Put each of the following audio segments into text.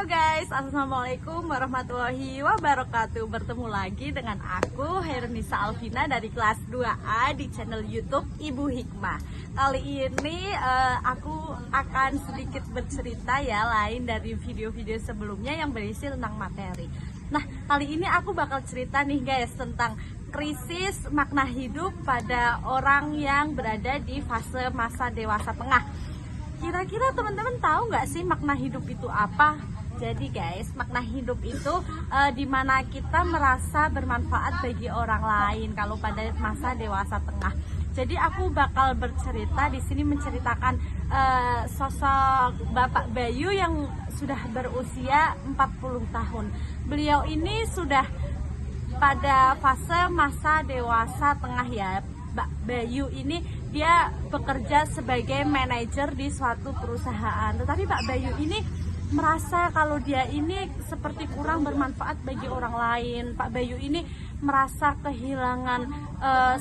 Halo guys, assalamualaikum warahmatullahi wabarakatuh. Bertemu lagi dengan aku Hernisa Alvina dari kelas 2A di channel YouTube Ibu Hikmah. Kali ini aku akan sedikit bercerita ya, lain dari video-video sebelumnya yang berisi tentang materi. Nah, kali ini aku bakal cerita nih guys tentang krisis makna hidup pada orang yang berada di fase masa dewasa tengah. Kira-kira teman-teman tahu nggak sih makna hidup itu apa? Jadi guys, makna hidup itu dimana kita merasa bermanfaat bagi orang lain kalau pada masa dewasa tengah. Jadi aku bakal bercerita di sini menceritakan sosok Bapak Bayu yang sudah berusia 40 tahun. Beliau ini sudah pada fase masa dewasa tengah ya. Mbak Bayu ini dia bekerja sebagai manajer di suatu perusahaan. Tetapi Mbak Bayu ini merasa kalau dia ini seperti kurang bermanfaat bagi orang lain. Pak Bayu ini merasa kehilangan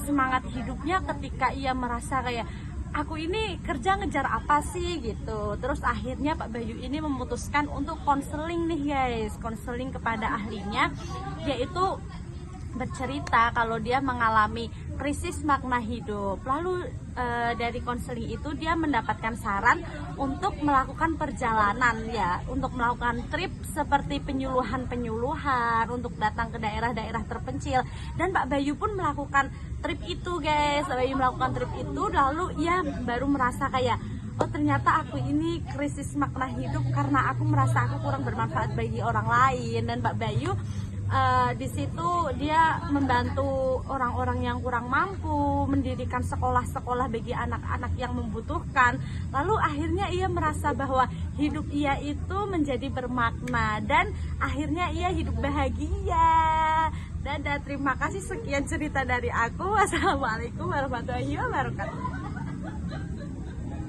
semangat hidupnya ketika ia merasa kayak aku ini kerja ngejar apa sih gitu. Terus akhirnya Pak Bayu ini memutuskan untuk konseling nih guys, konseling kepada ahlinya, yaitu bercerita kalau dia mengalami krisis makna hidup. Lalu dari konseling itu dia mendapatkan saran untuk melakukan perjalanan ya, untuk melakukan trip seperti penyuluhan-penyuluhan untuk datang ke daerah-daerah terpencil. Dan Pak Bayu pun melakukan trip itu guys. Pak Bayu melakukan trip itu, lalu ia baru merasa kayak, oh ternyata aku ini krisis makna hidup karena aku merasa aku kurang bermanfaat bagi orang lain. Dan Pak Bayu di situ dia membantu orang-orang yang kurang mampu, mendirikan sekolah-sekolah bagi anak-anak yang membutuhkan. Lalu akhirnya ia merasa bahwa hidup ia itu menjadi bermakna dan akhirnya ia hidup bahagia. Dadah, terima kasih, sekian cerita dari aku. Wassalamualaikum warahmatullahi wabarakatuh.